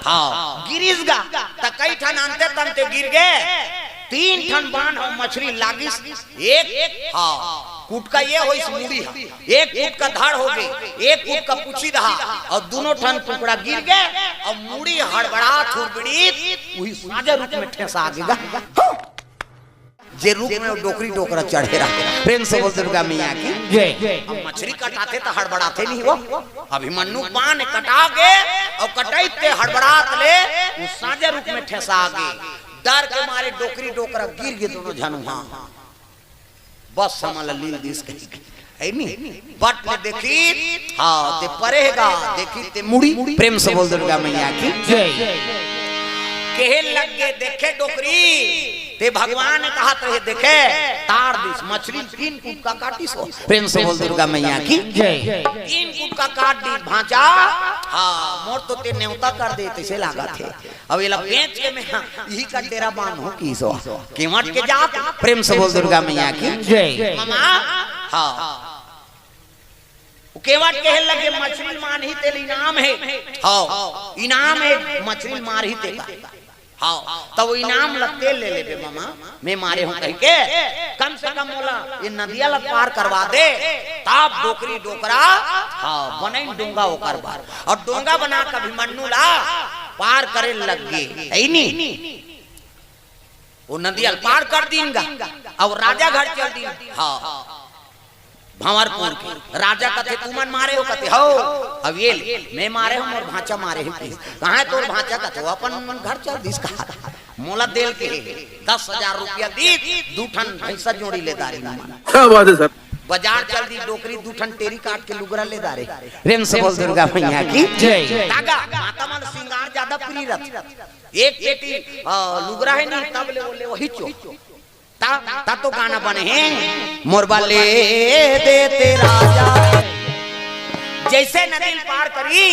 हाँ गिरीश गा त कई ठन अंते तंते गिर गए 3 ठन बाण हो मछली लागिस एक हाँ कूट का ये हो इस मुड़ी एक कूट का धड़ हो गई एक कूट का पूछी रहा और दोनों ठन टुकड़ा गिर गए और मुड़ी हड़बड़ा थुड़बड़ी वही साजा रूप में ठेसा आ गया जे रूप में डोकरी डोकरा चढ़े रहा प्रेम से बोल दुर्गा मैया की जय। अब मछली कटाते तो हड़बड़ाते नहीं वो अभिमन्यु बाण कटा गए और कटाइते हड़बड़ात ले उस साजा रूप में ठेसा आ गए डर के मारे डोकरी डोकरा गिर गए दोनों जानू हाँ बस समझ लील दिस कही नहीं बट में देखी हाँ ते परेगा देखी ते मुड़ी प्रेम से बोल दुर्गा मैया की जय। कहे लग गए देखे डोकरी ते भगवान ने कहा तो देखे तार दिस मछली 3 कूट का काटी सो प्रेम से बोल दुर्गा मैया की जय। 3 कूट का काट दी भांचा हाँ मोर तो ते न्योता कर दे तैसे लागा थे अब ये बेच के मैं यही का तेरा बान हो की सो कीमत के जा प्रेम से बोल दुर्गा मैया की जय। मामा हाँ केवट कहे लगे मछली मान ही तेल इनाम है हाँ इनाम है मछली मार ही तेल हाँ तब वो इनाम लगते ले ले मामा मैं मारे हूँ कह के कम से कम बोला ये नदिया लग पार करवा दे ताप डोकरी डोकरा हाँ बने डोंगा होकर बार और डोंगा बना कभी मन्नू ला पार करे लग गए है नहीं वो नदिया पार कर दींगा और राजा घर चल दी हाँ भंवरपुर के राजा कथे तुमन मारे हो कथे हो अब ये मैं मारे हूं और भांचा मारे हूं कहां है तोर भांचा कथे अपन घर चल दिस का मोला देल के 10,000 रुपया दी 2 ठन भैंसा जोड़ी ले दारी क्या बात है सर बाजार चल दी डोकरी 2 ठन टेरी काट के लुगरा ले दारे प्रेम से बोल दुर्गा मैया की जय। तागा माता मन सिंगार ज्यादा प्रिय रथ एक पेटी लुगरा है नहीं तब ले बोले वही चो ता तो गाना बने हैं मोरबा ले देते राजा जैसे नदी पार करी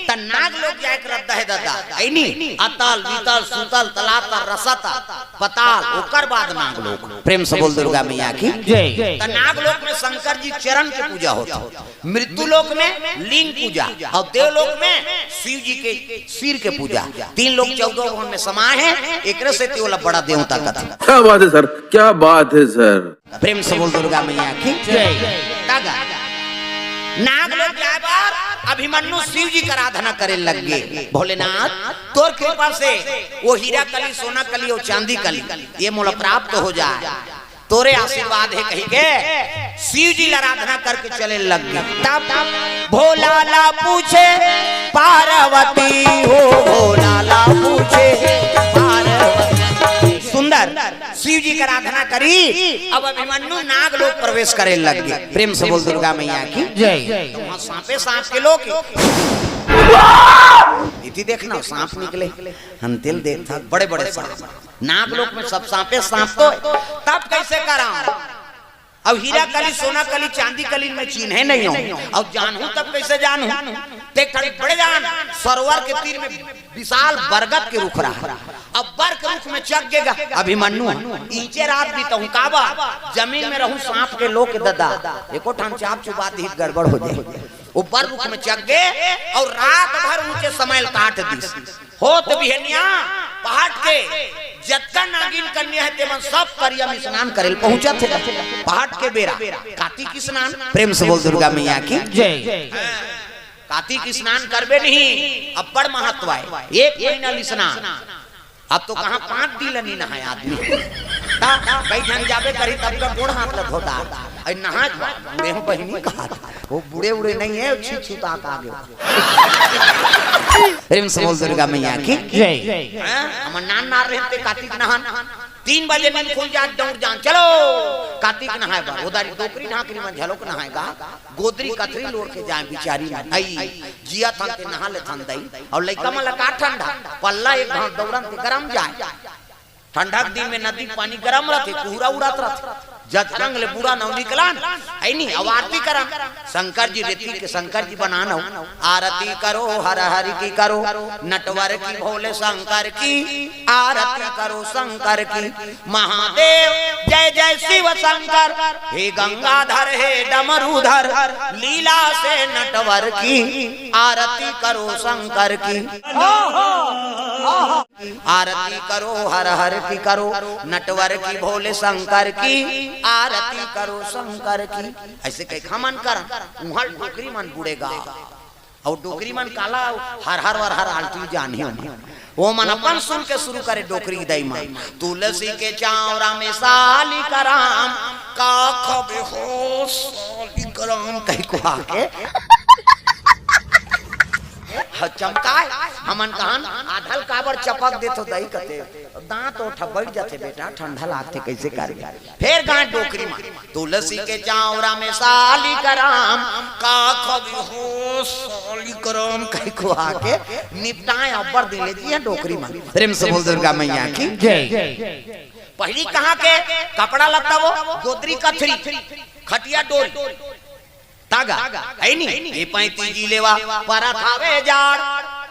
त नाग लोग जाए करता है दादा ऐनी अतल बीतल सुतल तलाब रसत पताल ओकर बाद नाग लोग प्रेम से बोल दुर्गा मैया की जय। त नाग लोक में शंकर जी चरण की पूजा होता मृत्यु लोक में लिंग पूजा और देव लोक में शिव जी के सिर के पूजा 3 लोग 14 भवन में समाये हैं एक से तेवला बड़ा देवता कथा क्या बात है सर क्या बात है सर प्रेम से बोल दुर्गा मैया की जय। तागा नाग लोग जाए बार अभिमन्यु शिव जी का आराधना करे लग गए भोलेनाथ तोर कृपा से वो हीरा कली सोना कली और चांदी कली ये मोला प्राप्त हो जाए तोरे आशीर्वाद है कही के शिव जी आराधना करके चले लग गए तब भोला ला पूछे पार्वती हो भोला ला पूछे पार्वती सुंदर शिव जी का आराधना करी अब अभिमन्यु नाग लोग प्रवेश करे लग गए प्रेम से बोल दुर्गा मैया की जय। तो सांपे सांप के लोग इति देखना सांप निकले हंतिल देखता बड़े बड़े सांप नाग लोग में सब सांपे सांप तो तब कैसे करा अब हीरा कली सोना कली चांदी कली में चिन्हे नहीं हो अब जानू तब कैसे जानू देख बड़े जान सरोवर के तीर में विशाल बरगद के रुख रहा अब बर के रुख में चक गेगा अभिमन्यु इंचे रात भी तो काबा जमीन में रहूं सांप के लोग के ददा एको ठाम चाप चुबा दी गड़बड़ हो जाए वो बर रुख में चक गए और रात भर ऊंचे समय काट दी हो तो बिहनिया पहाड़ के जत्ता नागिन कन्या है तेमन सब करिया में स्नान करेल पहुंचा थे पहाड़ के बेरा कार्तिक स्नान प्रेम से बोल दुर्गा मैया की जय। कार्तिक स्नान करबे नहीं अब बड़ महत्व है 1 महीना स्नान अब तो कहां 5 दिन नहीं नहाए आदमी कई जन जाबे करी तब का गोड़ हाथ लग होता है नहा बूढ़े हूं बहिनी कहा था वो बूढ़े उड़े नहीं है छूता आगे प्रेम से बोल दुर्गा मैया की जय। हम नान नार रहते कार्तिक नहान 3 बजे नींद खुल जाए दौड़ जान चलो कार्तिक नहाए बार उधर डोकरी ढाकरी में झलोक नहाएगा गोदरी कथरी लोड़ के जाए बिचारी आई जिया था के नहा ले थन दई और लइका मला का ठंडा पल्ला एक घाट दौड़न के गरम जाए ठंडा के दिन में नदी पानी गरम रहते कोहरा उड़ात रहते जतरंग ले बुरा नौ निकलान है नहीं। अब आरती करा शंकर जी रीति के शंकर जी बनाना आरती करो हर हरि की करो नटवर की भोले शंकर की आरती करो शंकर की महादेव जय जय शिव शंकर हे गंगाधर हे डमरूधर लीला से नटवर की आरती करो शंकर की आरती करो हर हर की करो नटवर की भोले शंकर की आरती करो शंकर की। ऐसे कई खमन कर उहर डोकरी मन बुड़ेगा और डोकरी मन काला हर हर वर हर आलती जानी वो मन अपन सुन के शुरू करे डोकरी दई मन तुलसी के चावरा में साली कराम का खबे हो साली कराम कहीं को आके चमकाए हमन कहन आधल काबर चपक दे तो दही कते दांत उठा बैठ जाते बेटा ठंडा लागते कैसे करे फिर गांठ डोकरी में तुलसी के चावरा में साली कराम का खबी हो साली कराम कहीं को आके निपटाए अब्बर दे लेती है डोकरी में। प्रेम से बोल दुर्गा मैया की जय। पहली कहां के कपड़ा लगता वो गोदरी कथरी खटिया डोरी तागा है नहीं ये 35 जिलेवा परा थावे जाड़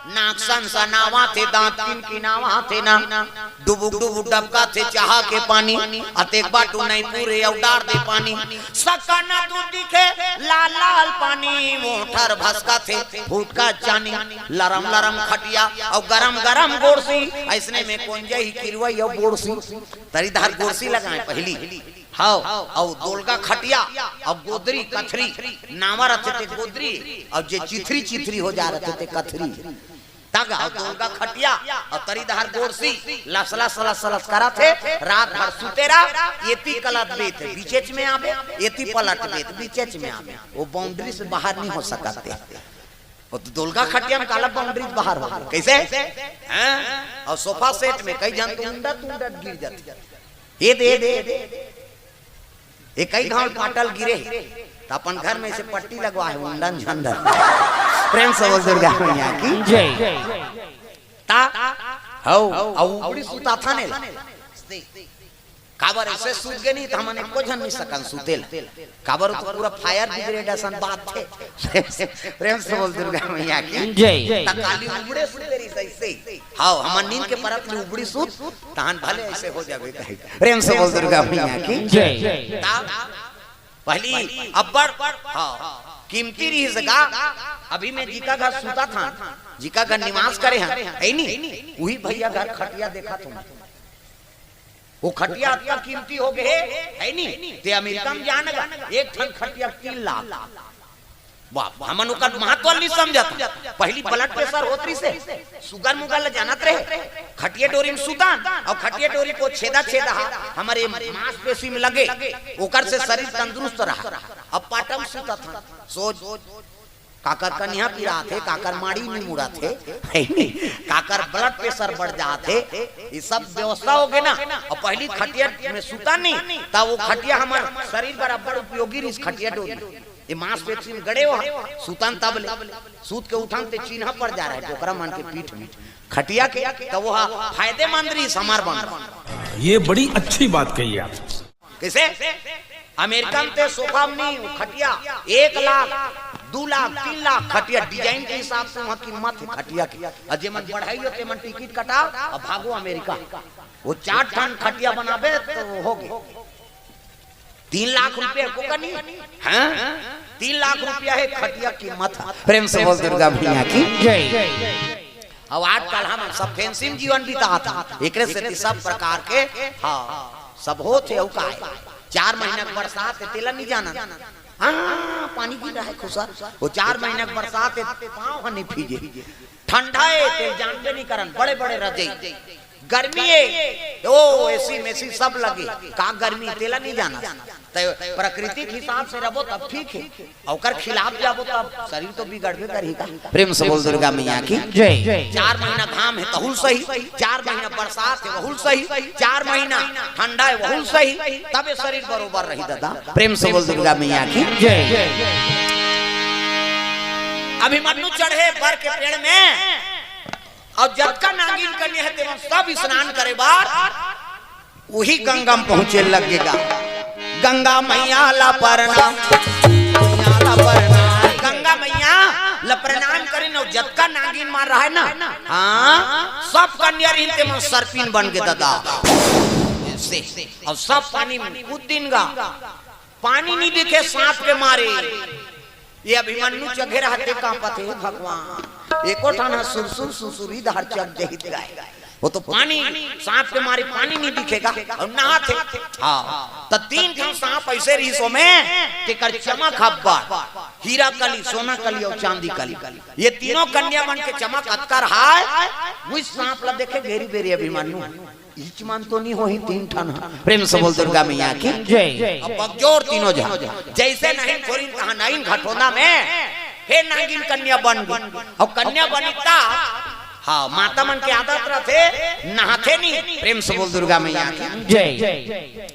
नाकसन सनावा थे दांत की नावा थे ना डुबुक डुबुक डबका थे चाहा के पानी अतेक बाटू नहीं पूरे उडार दे पानी सकना तू दिखे लाल लाल पानी मोटर भसका थे फूट का चानी लरम लरम खटिया और गरम गरम गोरसी ऐसने में कौन जाई किरवई और गोरसी तरीदार गोरसी लगाए पहली हाउ और दोलगा खटिया और गोदरी कथरी नामा रखे थे गोदरी और जे चिथरी चिथरी हो जा रहे थे कथरी तागा और दोलगा खटिया और तरीदार गोरसी लसला सलस सलस करा थे रात भर सुतेरा एती कलत बेत बीचेच में आवे एती पलट बेत बीचेच में आवे वो बाउंड्री से बाहर नहीं हो सकते और दोलगा खटिया में काला बाउंड्री बाहर हो कैसे हैं और सोफा सेट में कई जन तुंडा तुंडा गिर जाते ये दे एक कई घाव पाटल गिरे तो अपन घर में से पट्टी लगवा है मुंडन झंडन। प्रेम से बोल दुर्गा मैया की जय। ता हो औ सुता था ने काबर ऐसे सूत गए नहीं तो हमने को जन नहीं सकन सुतेल काबर तो पूरा फायर ब्रिगेड असन बात थे। प्रेम से बोल दुर्गा मैया की जय। तकाली उबड़े सुतेरी सही हां हमन नींद के परत में उबड़ी सूत तान भले ऐसे हो जावे कहे। प्रेम से बोल दुर्गा मैया की जय। पहली अब्बर हां कीमती रही जगह अभी मैं जीका घर सुता था जीका घर निवास करे हैं है नहीं वही भैया घर खटिया देखा तुम वो खटिया इतना कीमती हो गए है नहीं ते अमेरिका में जानेगा एक ठन खटिया 3 लाख वाह हमन ओकर महत्व नहीं समझत पहली ब्लड प्रेशर होतरी से सुगर मुगर जानत रहे खटिया डोरी में सुतान और खटिया डोरी को छेदा छेदा हमारे मांसपेशी में लगे ओकर से शरीर तंदुरुस्त रहा। अब पाटम सुता था सोच काकर कन्या पीरा थे काकर माड़ी में मुड़ा थे काकर ब्लड प्रेशर बढ़ जाते ये सब व्यवस्था हो गए ना। और पहली खटिया में सुता नहीं तब वो खटिया हमारे शरीर बराबर उपयोगी इस खटिया डोरी ये मांसपेशी में गड़े हो सुतन तब ले सूत के उठान ते चिन्ह पड़ जा रहा है टोकरा मान के पीठ में खटिया के तो वो फायदेमंद रही समार बन। ये बड़ी अच्छी बात कही आप। कैसे अमेरिका में सोफा में खटिया 1 लाख 2 लाख 3 लाख खटिया डिजाइन के हिसाब से वहाँ कीमत है खटिया की अजय मन बढ़ाई होते मन टिकट कटाओ और भागो अमेरिका वो 4 टन खटिया बनाबे तो हो गए 3 लाख रुपया को कनी हैं 3 लाख रुपया है खटिया कीमत। प्रेम से बोल दुर्गा मैया की जय। अब आजकल हम सब फैंसी जीवन बिता था एक से सब प्रकार के हाँ सब होते 4 महीना बरसात तेला नहीं जाना हाँ पानी गिर रहा है खुशा वो 4 महीने बरसात पाँव नहीं भीगे ठंडा है जानते नहीं करन बड़े बड़े रजाई गर्मी है ओ एसी मेसी सब लगे का गर्मी तेला नहीं जाना तो प्रकृति के हिसाब से रहो तब ठीक है और खिलाफ जाबो तब शरीर तो बिगड़बे करेगा। प्रेम से बोल दुर्गा मैया की जय। 4 महीना घाम है तहुल सही 4 महीना बरसात है वहुल सही 4 महीना ठंडा है वहुल सही तब शरीर बरोबर रही दादा। प्रेम से बोल दुर्गा मैया की जय। अभिमन्यु चढ़े बर के पेड़ में और जब का नागिन करनी है सब स्नान करे बार वही गंगा में पहुंचे लगेगा गंगा मैया ला प्रणाम, मैया ला प्रणाम, गंगा मैया ला प्रणाम करी न। जतका नागिन मार रहा है ना, हाँ सब कन्या रहते में सर्पिन बन के दादा से, और सब पानी में कूद दिन गा, पानी नहीं दिखे सांप के मारे। ये अभिमन्यु चघे रहते कांपते भगवान, एको ठाना सुरसुर सुसुरी धार चक जहित गाए। वो तो पानी सांप के मारे पानी नहीं दिखेगा और नहाते। हाँ तो 3 ठन सांप ऐसे रिसो में तेकर चमक हब्बा, हीरा कली, सोना कली और चांदी कली, ये तीनों कन्या बन के चमक अतकर हाय। वो सांप ला देखे घेरी बेरी अभिमन्यु इच मान तो नहीं हो ही 3 ठन। प्रेम से बोल दुर्गा मैया की जय। अब बगजोर तीनों जन जैसे नहीं थोड़ी कहा नहीं घटोना में हे नागिन कन्या बन गई, और कन्या बनिता हाँ माता मन के आदत रहते नहाते नहीं। प्रेम से बोल दुर्गा मैया की जय।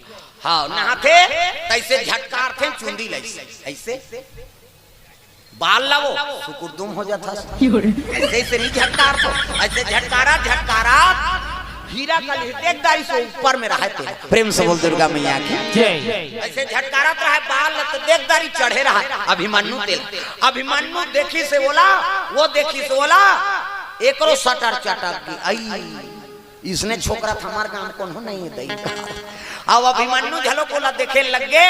हाँ नहाते तैसे झटकार थे चुंदी लैसे ऐसे बाल लावो सुकुरदुम हो जाता, ऐसे नहीं झटकार था, ऐसे झटकारा झटकारा हीरा का एकदारी से ऊपर में रहते। प्रेम से बोल दुर्गा मैया की जय। ऐसे झटकारत रहा बाल तो देखदारी चढ़े रहा। अभिमन्यु तेल, अभिमन्यु देखी से बोला, वो देखी से बोला एकरो सटर चटक की आई इसने छोकरा हमार गांव कौन हो नहीं दई। अब अभिमन्यु झलो कोला देखे लग गए,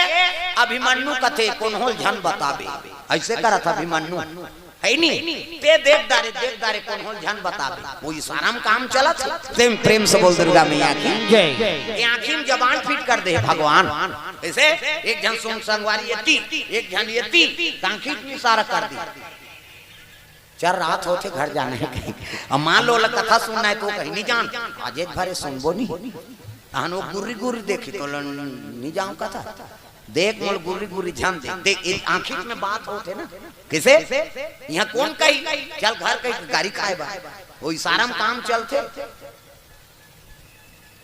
अभिमन्यु कथे कौन हो झन बतावे, ऐसे करा था अभिमन्यु है नहीं ते देखदारे कौन हो झन बतावे, वो इशारा में काम चला था। प्रेम से बोल दुर्गा मैया की जय। आँखी में जबान फिट कर दे भगवान, ऐसे एक झन सुन संगवारी यती, एक झन यती आँखी में इशारा कर दी। 4 रात होते घर जाने है, अब मान लो कथा सुनना है तो कहीं नहीं जान, आज एक भरे सुनबो नहीं, वो गुर्री गुर्री देखी तो नहीं जाऊं कथा देख मोल गुर्री गुर्री ध्यान दे देख आंखी में बात होते ना किसे यहाँ कौन कही चल घर कहीं गाड़ी खाए बा, वो इशारा में काम चलते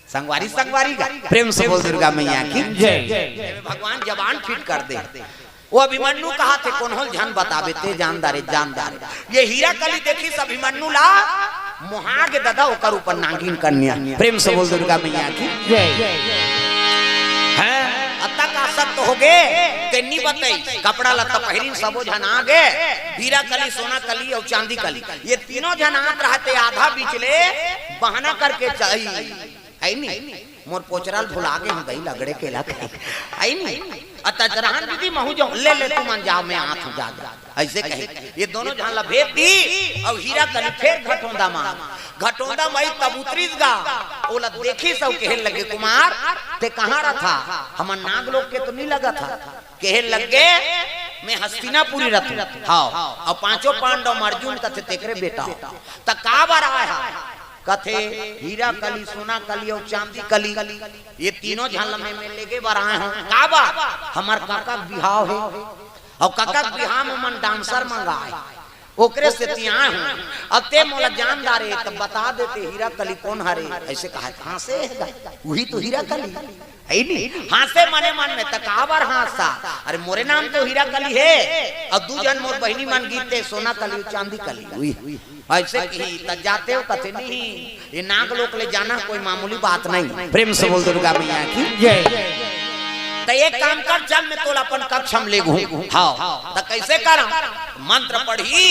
संगवारी संगवारी का। प्रेम से बोल दुर्गा मैया की जय। भगवान जबान फिट कर दे। वो अभिमन्यु कहा थे कौन हो झन बतावे ते जानदारे जानदारे। ये हीरा कली देखी सब अभिमन्यु ला मोहाग दादा ओकर ऊपर नागिन कन्या। प्रेम से बोल दुर्गा मैया की जय। है अत्ता का सत्य हो गए तेनी बताई कपड़ा लत्ता पहिरिन सबो झन आ गए, हीरा कली, सोना कली और चांदी कली, ये तीनों झन आत रहते आधा बीचले बहाना करके चली आई नहीं मोर पोचराल भुला के हम दही लगड़े के ला आई नहीं अता जरान दीदी महू जो ले ले तू मन जाओ मैं आठ जा ऐसे कहे। ये दोनों जहां ला भेद दी और हीरा कली फिर घटोंदा मई तब उतरीस गा ओला देखी सब कहन लगे कुमार ते कहां रहा था, हमर नाग लोग के तो नहीं लगा था, कहन लगे मैं हस्तिनापुरी रथ हां और 5 पांडव अर्जुन कथे तेकरे बेटा त का बार आया कथे हीरा कली, सोना कली और चांदी कली, ये तीनों झलम में लेके बार आए हैं का बा हमार काका बिहाव है और काका बिहाव में मन डांसर मंगाए ओकरे से तियां हूं अब ते मोला जानदारे तब बता देते हीरा कली कौन हरे। ऐसे कहा कहां से वही तो हीरा कली है नहीं हासे मने मन में तकावर हासा अरे मोरे नाम तो हीरा कली है और 2 जन मोर बहिनी मन गीते सोना कली चांदी कली हुई ऐसे की त जाते हो कथे नहीं ये नाग लोक ले जाना कोई मामूली बात नहीं। प्रेम से बोल दुर्गा मैया की जय। तो एक काम कर चल मैं तोला अपन कक्ष हम ले घूम हां त कैसे कर मंत्र पढ़ी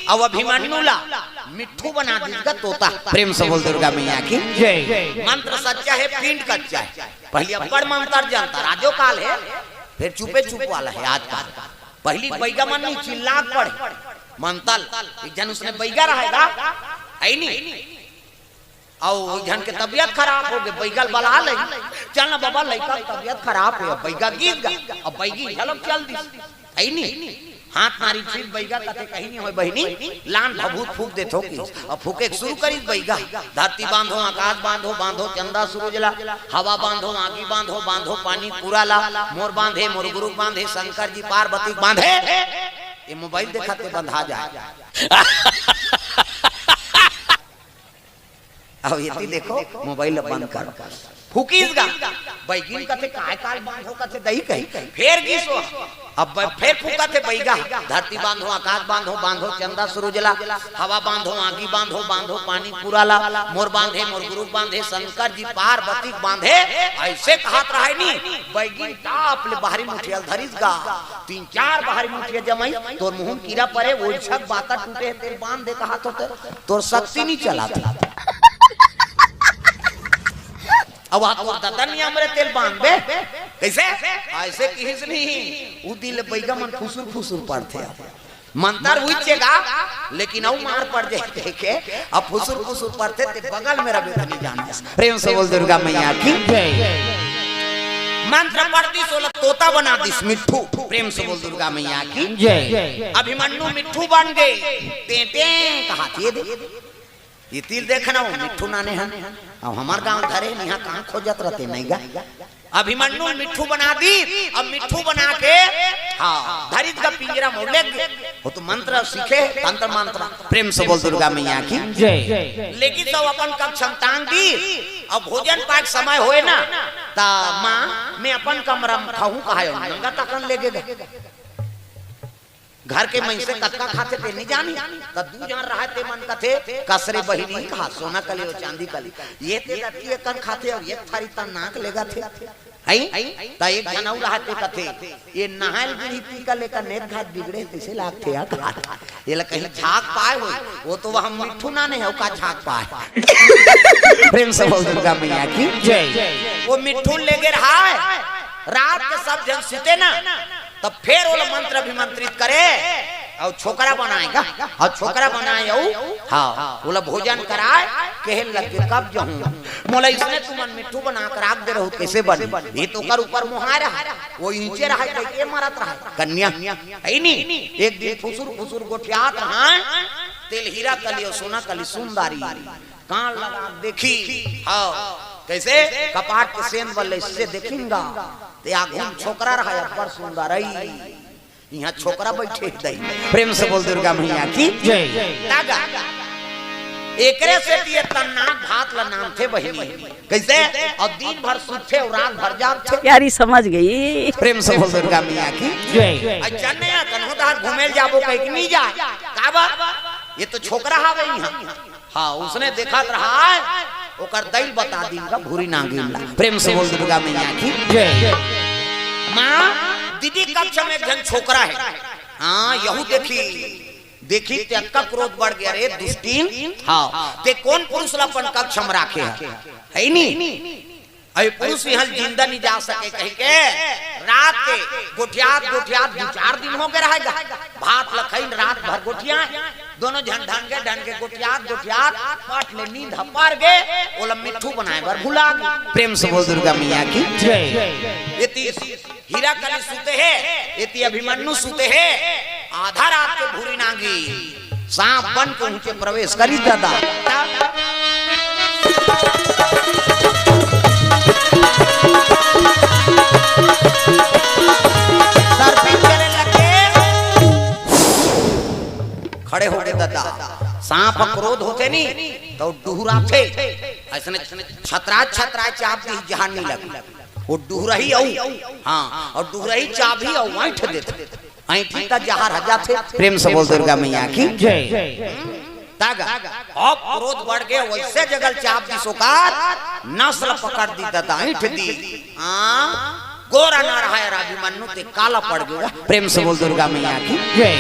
और अभिमन्यु ला मिट्ठू बना देगा तोता। प्रेम से बोल दुर्गा मैया की जय। मंत्र सच्चा है पिंड कच्चा है, पहले अपर मंत्र जानता राजो काल है फिर चुपे चुप वाला है आज काल। पहली बैगा मन नहीं चिल्ला पड़े मंतल एक जन उसने बैगा रहेगा आई नहीं और जन के तबियत खराब हो गई बैगल बला ले चल ना बाबा लड़का तबियत खराब है बैगा गीत गा और बैगी झलक चल दी आई नहीं हाथ मारी फिर बैगा कथे कहीं नहीं हो बहिनी लान भभूत फूक दे थोकी और फूके शुरू करी बैगा धरती बांधो आकाश बांधो बांधो चंदा सूरज ला हवा बांधो आगी बांधो बांधो पानी पूरा ला मोर बांधे मोर गुरु बांधे शंकर जी पार्वती बांधे। ये मोबाइल देखाते बंधा जाए अब ये देखो मोबाइल बंद कर फुकीस गा बैगिन कथे काय काल बांधो कथे दही कही फेर गीसो अब फेर फूका थे बैगा धरती बांधो आकाश बांधो बांधो चंदा सूरजला हवा बांधो आगी बांधो बांधो पानी पुराला मोर बांधे मोर गुरु बांधे शंकर जी पार्वती बांधे ऐसे कहत रहे नी बैगिन टाप ले बाहरी मुठियल धरिस गा 3-4 बाहरी मुठिया जमाई तोर मुंह कीड़ा पड़े वो छक बाता टूटे तेल बांध दे कहा तो तोर शक्ति नहीं चला था अब आप दादा नहीं हमरे तेल बांध बे कैसे ऐसे किस नहीं उ दिल बैगा मन फुसुर फुसुर पड़थे मंतर हुईचेगा लेकिन औ मार पड़ जाए के अब फुसुर फुसुर पड़थे ते बगल में रबे नहीं जाने प्रेम से बोल दुर्गा मैया की जय मंत्र पढ़ती सोलह तोता बना दिस मिट्ठू प्रेम से बोल दुर्गा मैया की जय अभिमन्यु मिट्ठू बन गए टेटे कहा ये तिल देखना हो मिट्ठू नाने हन अब हमार गांव धरे यहाँ कहाँ खोजत रहते नहीं गा अभिमन्यु मिट्ठू बना दी अब मिट्ठू बना के हाँ धरित का पिंजरा मोड़ले वो तो मंत्र सीखे तंत्र मंत्र प्रेम से बोल दुर्गा मैया की जय लेकिन तो अपन कब संतान दी अब भोजन पाक समय होए ना ता माँ मैं अपन कमरा खाऊं कहा नंगा तकन लेगे घर के महिसे कतका खाते थे नहीं जानी कद्दू जान रहा थे मन कथे कसरे बहिनी कहा सोना कली और चांदी कली ये ते कन खाते और एक थारी ता नाक लेगा थे आई ता एक जनऊ रहा थे कथे ये नहाल गिरी पी का लेकर नेत घाट बिगड़े कैसे लागते या कहा ये ल कहीं झाग पाए हो वो तो वह मिट्ठू ना नहीं है का झाग पाए प्रेम से बोल दुर्गा मैया की जय वो मिट्ठू लेके रहा है रात के सब जन सीते ना तब फिर वो मंत्र अभिमंत्रित करे और छोकरा बनाएगा और छोकरा बनाए हाँ बोला भोजन कराए कहे लगे कब जाऊं मोला इसने तुम मिट्ठू बना कर आग दे रहो कैसे बने ये तो कर ऊपर मुहा रहा वो नीचे रहा के मरत रहा कन्या है नहीं एक दिन फुसुर फुसुर गोठियात रहा तेल हीरा कली और सोना कली सुंदरी कान लगा देखी हाँ कैसे कपाट के सेन वाले इससे देखेंगा ते आगुन छोकरा रहा पर सुंदर यहाँ छोकरा बैठे दई प्रेम से बोल दुर्गा मैया की जय तागा एकरे से ये तन्नाक भात ला नाम थे बहिनी कैसे और दिन भर सूते और रात भर जागते यारी समझ गई प्रेम से बोल दुर्गा मैया की जय अच्छा नया कन्होदार घूमेल जाबो कहीं नहीं जा काबा ये तो छोकरा हावे यहाँ हाँ उसने देखा रहा ओकर दैल बता दी का भूरी नागिन प्रेम से बोल दुर्गा मैया की जय माँ दीदी कक्ष में एक जन छोकरा है हाँ यहू देखी ते का क्रोध बढ़ गया रे दुष्टीन हाँ ते कौन पुरुष अपन कक्ष में राखे है नहीं अरे पुरुष यहाँ जिंदा नहीं जा सके कहीं के रात के गोठियात 2-4 दिन हो गए रहेगा भात लखाइन रात भर गोठिया दोनों झंडन के गोठियात पाट ले नींद हपार गए ओला मिट्ठू बनाए बर भुला प्रेम से बोल दुर्गा मैया की जय इति हीरा कली सुते है इति अभिमन्यु सुते है आधा रात के भूरी नागी सांप बन के ऊंचे प्रवेश करी दादा खड़े हो गए दादा सांप क्रोध होते नहीं तो डुहरा थे ऐसे छतरा चाप दी जहान नहीं लगी वो डुहरा ही हाँ और डुहरा ही चाप ही ऐठ देते ऐठी का जहार हजा थे प्रेम से बोल दुर्गा मैया की जय तागा अब क्रोध बढ़ गए वैसे जगल चाप दी सोकार नस्ल पकड़ दी दादा ऐठ दी गोरा ना रहा अभिमन्यु ते काला पड़ गया प्रेम से बोल दुर्गा मैया की जय।